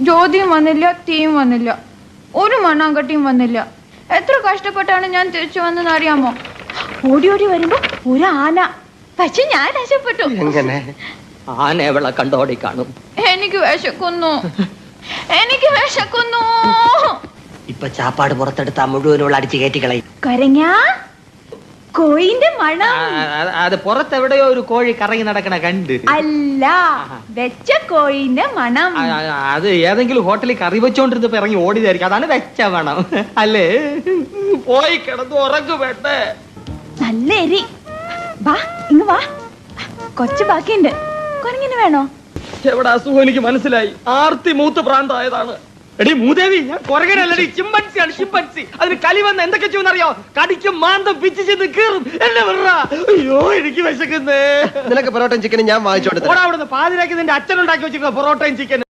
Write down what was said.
ജ്യോതിയും വന്നില്ല, തീയും വന്നില്ല, ഒരു മണ്ണാങ്കട്ടിയും വന്നില്ല. എത്ര കഷ്ടപ്പെട്ടാണ് ഞാൻ തിരിച്ചു വന്നെന്ന് അറിയാമോ? ഓടി ഓടി വരുമ്പോ ഒരു ആന. പക്ഷെ ഞാൻ രക്ഷപ്പെട്ടു. ആന എവളെ കണ്ടോടി കാണും. എനിക്ക് വിശക്കുന്നു, എനിക്ക് വിശക്കുന്നു. ഇപ്പൊ ചാപ്പാട് പുറത്തെടുത്താ മുഴുവനുള്ള അടിച്ചു കയറ്റിക്കളയും. കരഞ്ഞ കോയിന്റെ മണം. അത് പുറത്തെവിടെയോ ഒരു കോഴി കറങ്ങി നടക്കണ കണ്ട്. അല്ല, വെച്ച കോഴിന്റെ മണം. അത് ഏതെങ്കിലും ഹോട്ടലിൽ കറി വെച്ചോണ്ടിരുന്നപ്പോ ഇറങ്ങി ഓടിയതായിരിക്കും. അതാണ് വെച്ച മണം അല്ലേ? പോയി കിടന്ന് ഉറങ്ങു വേണ്ടേ? നല്ല എരി. വാ ഇങ്ങ് വാ, കൊച്ചു ബാക്കിയുണ്ട്. കുരങ്ങിന് വേണോ? എവിടെ അസുഖം എനിക്ക് മനസ്സിലായി. ആർത്തി മൂത്ത് പ്രാന്തായതാണ്. എടി മൂദേവി, ഞാൻ കുരങ്ങനല്ലടി, ചിമ്പൻസിയാണ്, ചിമ്പൻസി. അതിന് കലി വന്ന് എന്തൊക്കെ ചെയ്യുന്നറിയോ? കടിക്കും, മാന്തം, പിച്ച് ചെയ്ത് കീറും. എന്നെ വിടറാ. അയ്യോ എനിക്ക് വിശക്കുന്നേ. നിനക്ക് പൊറോട്ടയും ചിക്കനും ഞാൻ വാങ്ങിച്ചോണ്ട് പാതിരാക്കി നിന്റെ അച്ഛനുണ്ടാക്കി വെച്ചിരിക്കുന്ന പൊറോട്ടയും ചിക്കനും.